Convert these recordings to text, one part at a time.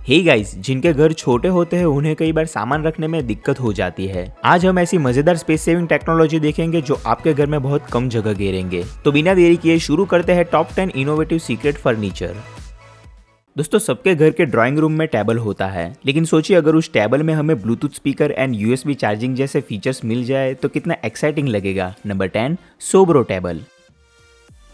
Hey guys, जिनके घर छोटे होते हैं उन्हें कई बार सामान रखने में दिक्कत हो जाती है। आज हम ऐसी मजेदार स्पेस सेविंग टेक्नोलॉजी देखेंगे जो आपके घर में बहुत कम जगह घेरेंगे। तो बिना देरी किए शुरू करते हैं टॉप 10 इनोवेटिव सीक्रेट फर्नीचर। दोस्तों, सबके घर के ड्राइंग रूम में टेबल होता है, लेकिन सोचिए अगर उस टेबल में हमें Bluetooth speaker and USB charging जैसे फीचर्स मिल जाए तो कितना एक्साइटिंग लगेगा। Number 10, Sobro table.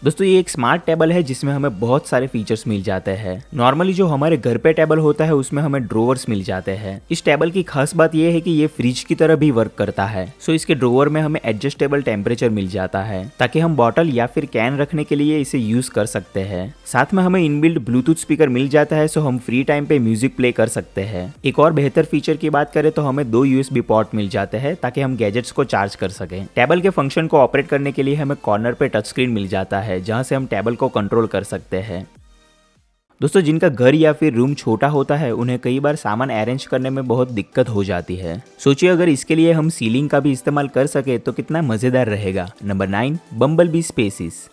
दोस्तों, ये एक स्मार्ट टेबल है जिसमें हमें बहुत सारे फीचर्स मिल जाते हैं। नॉर्मली जो हमारे घर पे टेबल होता है उसमें हमें ड्रोवर्स मिल जाते हैं। इस टेबल की खास बात ये है कि ये फ्रिज की तरह भी वर्क करता है। सो इसके ड्रोवर में हमें एडजस्टेबल टेम्परेचर मिल जाता है ताकि हम बॉटल या फिर कैन रखने के लिए इसे यूज कर सकते हैं। साथ में हमें इनबिल्ट ब्लूटूथ स्पीकर मिल जाता है, सो हम फ्री टाइम पे म्यूजिक प्ले कर सकते हैं। एक और बेहतर फीचर की बात करें तो हमें 2 यूएसबी पोर्ट मिल जाते हैं ताकि हम गैजेट्स को चार्ज कर सकें। टेबल के फंक्शन को ऑपरेट करने के लिए हमें कॉर्नर पे टच स्क्रीन मिल जाता है जहां से हम टेबल को कंट्रोल कर सकते हैं। दोस्तों, जिनका घर या फिर रूम छोटा होता है उन्हें कई बार सामान अरेंज करने में बहुत दिक्कत हो जाती है। सोचिए अगर इसके लिए हम सीलिंग का भी इस्तेमाल कर सके तो कितना मजेदार रहेगा। Number 9, bumble bee spaces.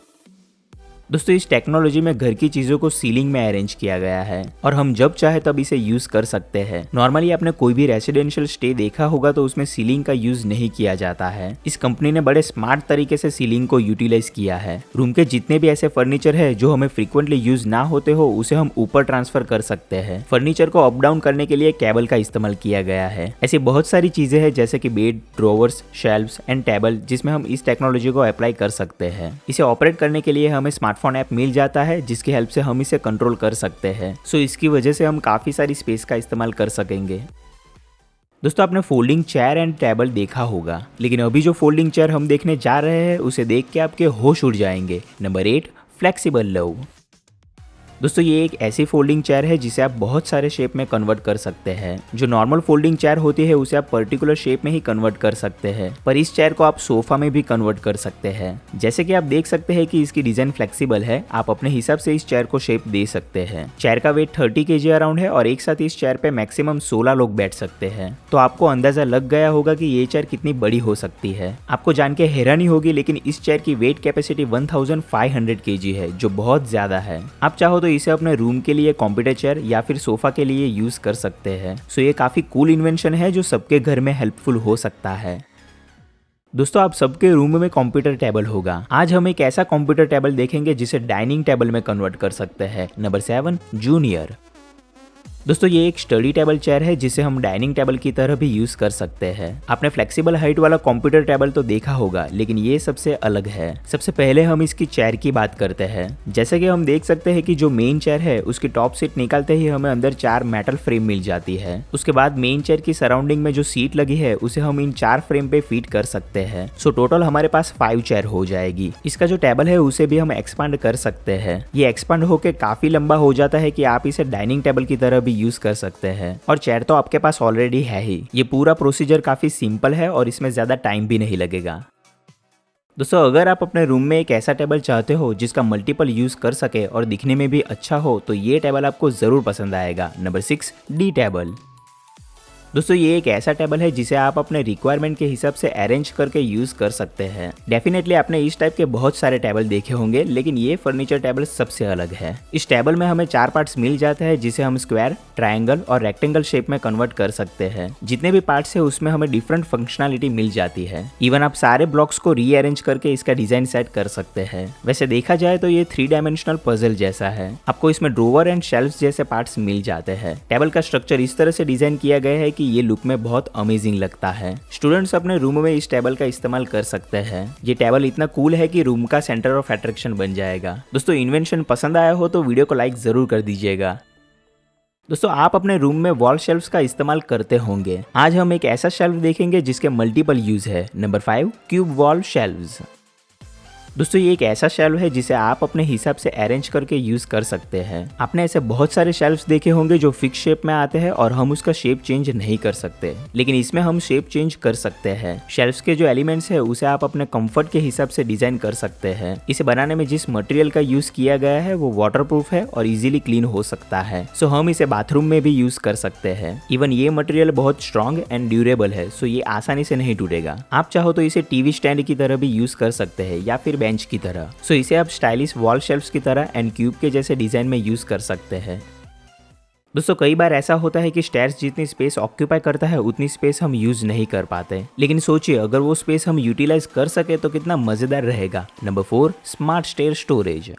दोस्तों, इस टेक्नोलॉजी में घर की चीजों को सीलिंग में अरेंज किया गया है और हम जब चाहे तब इसे यूज कर सकते हैं। नॉर्मली आपने कोई भी रेसिडेंशियल स्टे देखा होगा तो उसमें सीलिंग का यूज नहीं किया जाता है। इस कंपनी ने बड़े स्मार्ट तरीके से सीलिंग को यूटिलाइज किया है। रूम के जितने भी ऐसे फर्नीचर है जो हमें फ्रीक्वेंटली यूज ना होते हो उसे हम ऊपर ट्रांसफर कर सकते हैं। फर्नीचर को अप डाउन करने के लिए केबल का इस्तेमाल किया गया है। ऐसी बहुत सारी चीजें हैं जैसे कि bed, drawers, shelves and table जिसमें हम इस टेक्नोलॉजी को अप्लाई कर सकते हैं। इसे ऑपरेट करने के लिए हमें स्मार्टफोन ऐप मिल जाता है जिसकी हेल्प से हम इसे कंट्रोल कर सकते हैं। सो इसकी वजह से हम काफी सारी स्पेस का इस्तेमाल कर सकेंगे। दोस्तों, आपने फोल्डिंग चेयर एंड टेबल देखा होगा, लेकिन अभी जो फोल्डिंग चेयर हम देखने जा रहे हैं उसे देख के आपके होश उड़ जाएंगे। Number 8, flexible love. दोस्तों, ये एक ऐसी फोल्डिंग चेयर है जिसे आप बहुत सारे शेप में कन्वर्ट कर सकते हैं। जो नॉर्मल फोल्डिंग चेयर होती है उसे आप पर्टिकुलर शेप में ही कन्वर्ट कर सकते हैं, पर इस चेयर को आप सोफा में भी कन्वर्ट कर सकते हैं। जैसे कि आप देख सकते हैं कि इसकी डिजाइन फ्लेक्सिबल है, आप अपने हिसाब से इस चेयर को शेप दे सकते हैं। चेयर का वेट 30 kg अराउंड है और एक साथ इस चेयर पे मैक्सिमम 16 लोग बैठ सकते हैं। तो आपको अंदाजा लग गया होगा कि ये चेयर कितनी बड़ी हो सकती है। आपको जान के हैरानी होगी, लेकिन इस चेयर की वेट कैपेसिटी 1500 kg है, जो बहुत ज्यादा है। आप चाहो तो इसे अपने रूम के लिए कंप्यूटर चेयर या फिर सोफा के लिए यूज कर सकते हैं। सो ये काफी कूल इन्वेंशन है जो सबके घर में हेल्पफुल हो सकता है। दोस्तों, आप सबके रूम में कंप्यूटर टेबल होगा। आज हम एक ऐसा कंप्यूटर टेबल देखेंगे जिसे डाइनिंग टेबल में कन्वर्ट कर सकते हैं। Number 7, junior. दोस्तों, ये एक स्टडी टेबल चेयर है जिसे हम डाइनिंग टेबल की तरह भी यूज कर सकते हैं। आपने फ्लेक्सिबल हाइट वाला कंप्यूटर टेबल तो देखा होगा, लेकिन ये सबसे अलग है। सबसे पहले हम इसकी चेयर की बात करते हैं। जैसे कि हम देख सकते हैं कि जो मेन चेयर है उसकी टॉप सीट निकालते ही हमें अंदर 4 मेटल फ्रेम मिल जाती है। उसके बाद मेन चेयर की सराउंडिंग में जो सीट लगी है उसे हम इन 4 फ्रेम पे फिट कर सकते हैं। सो टोटल हमारे पास 5 चेयर हो जाएगी। इसका जो टेबल है उसे भी हम एक्सपांड कर सकते हैं। ये एक्सपांड होकर काफी लंबा हो जाता है कि आप इसे डाइनिंग टेबल की तरह भी यूज कर सकते हैं, और चेयर तो आपके पास ऑलरेडी है ही। ये पूरा प्रोसीजर काफी सिंपल है और इसमें ज्यादा टाइम भी नहीं लगेगा। दोस्तों, अगर आप अपने रूम में एक ऐसा टेबल चाहते हो जिसका मल्टीपल यूज कर सके और दिखने में भी अच्छा हो तो ये टेबल आपको जरूर पसंद आएगा। Number 6, D table. दोस्तों, ये एक ऐसा टेबल है जिसे आप अपने रिक्वायरमेंट के हिसाब से अरेंज करके यूज कर सकते हैं। डेफिनेटली आपने इस टाइप के बहुत सारे टेबल देखे होंगे, लेकिन ये फर्नीचर टेबल सबसे अलग है। इस टेबल में हमें 4 पार्ट्स मिल जाते हैं जिसे हम स्क्वायर, ट्रायंगल और रेक्टेंगल शेप में कन्वर्ट कर सकते हैं। जितने भी पार्ट्स है उसमें हमें डिफरेंट फंक्शनैलिटी मिल जाती है। इवन आप सारे ब्लॉक्स को रीअरेंज करके इसका डिजाइन सेट कर सकते हैं। वैसे देखा जाए तो ये 3 डायमेंशनल पजल जैसा है। आपको इसमें ड्रोवर एंड शेल्फ्स जैसे पार्ट्स मिल जाते हैं। टेबल का स्ट्रक्चर इस तरह से डिजाइन किया गया है कि ये लुक में बहुत अमेजिंग लगता है। स्टूडेंट्स अपने रूम में इस टेबल का इस्तेमाल कर सकते हैं। ये टेबल इतना कूल है कि रूम का सेंटर ऑफ अट्रैक्शन बन जाएगा। दोस्तों, इन्वेंशन पसंद आया हो तो वीडियो को लाइक जरूर कर दीजिएगा। दोस्तों, आप अपने रूम में वॉल शेल्फ्स का इस्तेमाल करते होंगे। आज हम एक ऐसा शेल्फ देखेंगे जिसके मल्टीपल यूज है। Number 5, cube wall shelves. दोस्तों, ये एक ऐसा शेल्फ है जिसे आप अपने हिसाब से अरेंज करके यूज कर सकते हैं। आपने ऐसे बहुत सारे शेल्फ्स देखे होंगे जो फिक्स शेप में आते हैं और हम उसका शेप चेंज नहीं कर सकते, लेकिन इसमें हम शेप चेंज कर सकते हैं। शेल्फ्स के जो एलिमेंट्स है उसे आप अपने कंफर्ट के हिसाब से डिजाइन कर सकते हैं। इसे बनाने में जिस मटेरियल का यूज किया गया है वो वाटरप्रूफ है और इजीली क्लीन हो सकता है। सो हम इसे बाथरूम में भी यूज कर सकते हैं। इवन ये मटेरियल बहुत स्ट्रॉन्ग एंड ड्यूरेबल है, सो ये आसानी से नहीं टूटेगा। आप चाहो तो इसे टीवी स्टैंड की तरह भी यूज कर सकते हैं या फिर बेंच की तरह। सो इसे आप स्टाइलिश वॉल शेल्फ्स की तरह एंड क्यूब के जैसे डिजाइन में यूज कर सकते हैं। दोस्तों कई बार ऐसा होता है कि स्टेयर्स जितनी स्पेस ऑक्यूपाई करता है उतनी स्पेस हम यूज नहीं कर पाते, लेकिन सोचिए अगर वो स्पेस हम यूटिलाइज कर सके तो कितना मजेदार रहेगा। Number 4, smart stair storage.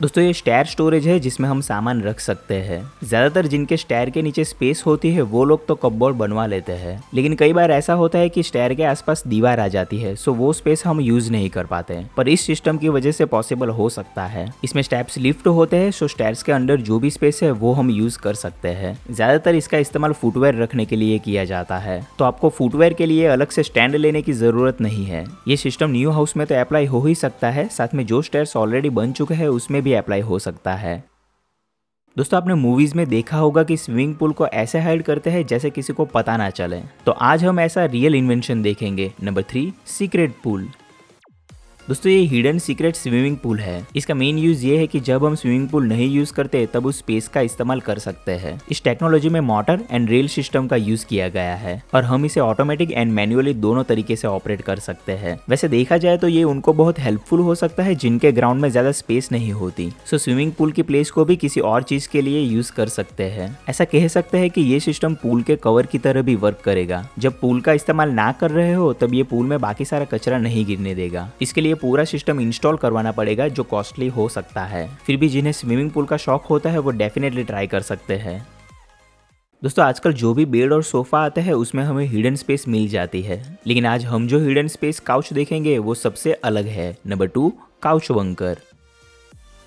दोस्तों ये स्टेयर स्टोरेज है जिसमें हम सामान रख सकते हैं। ज्यादातर जिनके स्टेयर के नीचे स्पेस होती है वो लोग तो कपबोर्ड बनवा लेते हैं, लेकिन कई बार ऐसा होता है कि स्टेयर के आसपास दीवार आ जाती है, सो वो स्पेस हम यूज नहीं कर पाते, पर इस सिस्टम की वजह से पॉसिबल हो सकता है। इसमें स्टेप्स लिफ्ट होते हैं, सो स्टेयर्स के अंदर जो भी स्पेस है वो हम यूज कर सकते हैं। ज्यादातर इसका इस्तेमाल फुटवेयर रखने के लिए किया जाता है, तो आपको फुटवेयर के लिए अलग से स्टैंड लेने की जरूरत नहीं है। ये सिस्टम न्यू हाउस में तो अप्लाई हो ही सकता है, साथ में जो स्टेयर्स ऑलरेडी बन चुके हैं उसमें भी अप्लाई हो सकता है। दोस्तों आपने मूवीज में देखा होगा कि स्विमिंग पूल को ऐसे हाइड करते हैं जैसे किसी को पता ना चले, तो आज हम ऐसा रियल इन्वेंशन देखेंगे। Number 3, secret pool. दोस्तों ये हिडन सीक्रेट स्विमिंग पूल है। इसका मेन यूज ये है कि जब हम स्विमिंग पूल नहीं यूज करते तब उस स्पेस का इस्तेमाल कर सकते हैं। इस टेक्नोलॉजी में मोटर एंड रेल सिस्टम का यूज किया गया है और हम इसे ऑटोमेटिक एंड मैन्युअली दोनों तरीके से ऑपरेट कर सकते हैं। वैसे देखा जाए तो ये उनको बहुत हेल्पफुल हो सकता है जिनके ग्राउंड में ज्यादा स्पेस नहीं होती, सो स्विमिंग पूल की प्लेस को भी किसी और चीज के लिए यूज कर सकते हैं। ऐसा कह सकते हैं कि ये सिस्टम पूल के कवर की तरह भी वर्क करेगा। जब पूल का इस्तेमाल ना कर रहे हो तब ये पूल में बाकी सारा कचरा नहीं गिरने देगा। इसके लिए पूरा सिस्टम इंस्टॉल करवाना पड़ेगा जो कॉस्टली हो सकता है, फिर भी जिन्हें स्विमिंग पूल का शौक होता है वो डेफिनेटली ट्राई कर सकते हैं। दोस्तों आजकल जो भी बेड और सोफा आते हैं उसमें हमें हिडन स्पेस मिल जाती है, लेकिन आज हम जो हिडन स्पेस काउच देखेंगे वो सबसे अलग है। Number 2, couch bunker.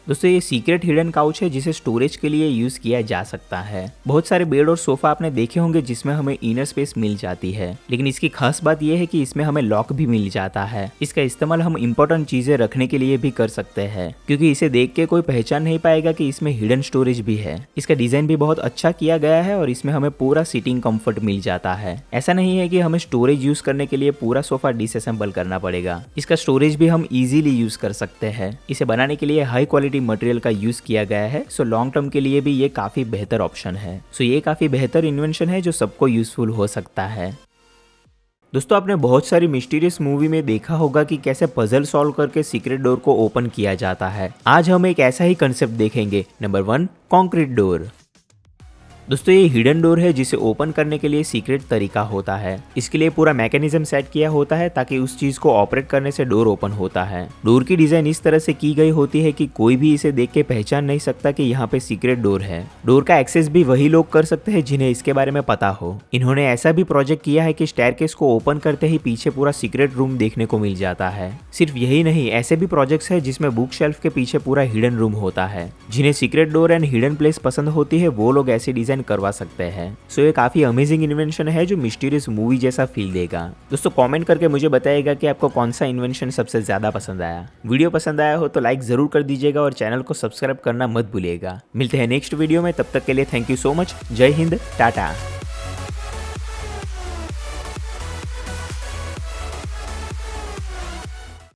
दोस्तों ये सीक्रेट हिडन काउच है जिसे स्टोरेज के लिए यूज किया जा सकता है। बहुत सारे बेड और सोफा आपने देखे होंगे जिसमें हमें इनर स्पेस मिल जाती है, लेकिन इसकी खास बात यह है कि इसमें हमें लॉक भी मिल जाता है। इसका इस्तेमाल हम इंपॉर्टेंट चीजें रखने के लिए भी कर सकते हैं, क्योंकि इसे देख के कोई पहचान नहीं पाएगा कि इसमें हिडन स्टोरेज भी है। इसका डिजाइन भी बहुत अच्छा किया गया है और इसमें हमें पूरा सीटिंग कंफर्ट मिल जाता है। ऐसा नहीं है कि हमें स्टोरेज यूज करने के लिए पूरा सोफा डिसअसेंबल करना पड़ेगा। इसका स्टोरेज भी हम इजीली यूज कर सकते हैं। इसे बनाने के लिए हाई क्वालिटी मटेरियल का यूज किया गया है, सो लॉन्ग टर्म के लिए भी ये काफी बेहतर ऑप्शन है। सो ये काफी बेहतर इन्वेंशन है जो सबको यूजफुल हो सकता है। दोस्तों आपने बहुत सारी मिस्टीरियस मूवी में देखा होगा कि कैसे पजल सॉल्व करके सीक्रेट डोर को ओपन किया जाता है। आज हम एक ऐसा ही कंसेप्ट देखेंगे। Number 1, concrete door. दोस्तों ये हिडन डोर है जिसे ओपन करने के लिए सीक्रेट तरीका होता है। इसके लिए पूरा मैकेनिज्म सेट किया होता है ताकि उस चीज को ऑपरेट करने से डोर ओपन होता है। डोर की डिजाइन इस तरह से की गई होती है कि कोई भी इसे देख के पहचान नहीं सकता कि यहाँ पे सीक्रेट डोर है। डोर का एक्सेस भी वही लोग कर सकते हैं जिन्हें इसके बारे में पता हो। इन्होंने ऐसा भी प्रोजेक्ट किया है कि स्टेयरकेस को ओपन करते ही पीछे पूरा सीक्रेट रूम देखने को मिल जाता है। सिर्फ यही नहीं, ऐसे भी प्रोजेक्ट्स है जिसमें बुक शेल्फ के पीछे पूरा हिडन रूम होता है। जिन्हें secret door and hidden place पसंद होती है वो लोग ऐसी डिजाइन करवा सकते हैं। सो ये काफी अमेजिंग इन्वेंशन है जो मिस्टीरियस मूवी जैसा फील देगा। दोस्तों कमेंट करके मुझे बताइएगा कि आपको कौन सा इन्वेंशन सबसे ज्यादा पसंद आया। वीडियो पसंद आया हो तो लाइक जरूर कर दीजिएगा और चैनल को सब्सक्राइब करना मत भूलिएगा। मिलते हैं नेक्स्ट वीडियो में, तब तक के लिए थैंक यू सो मच। जय हिंद, टाटा।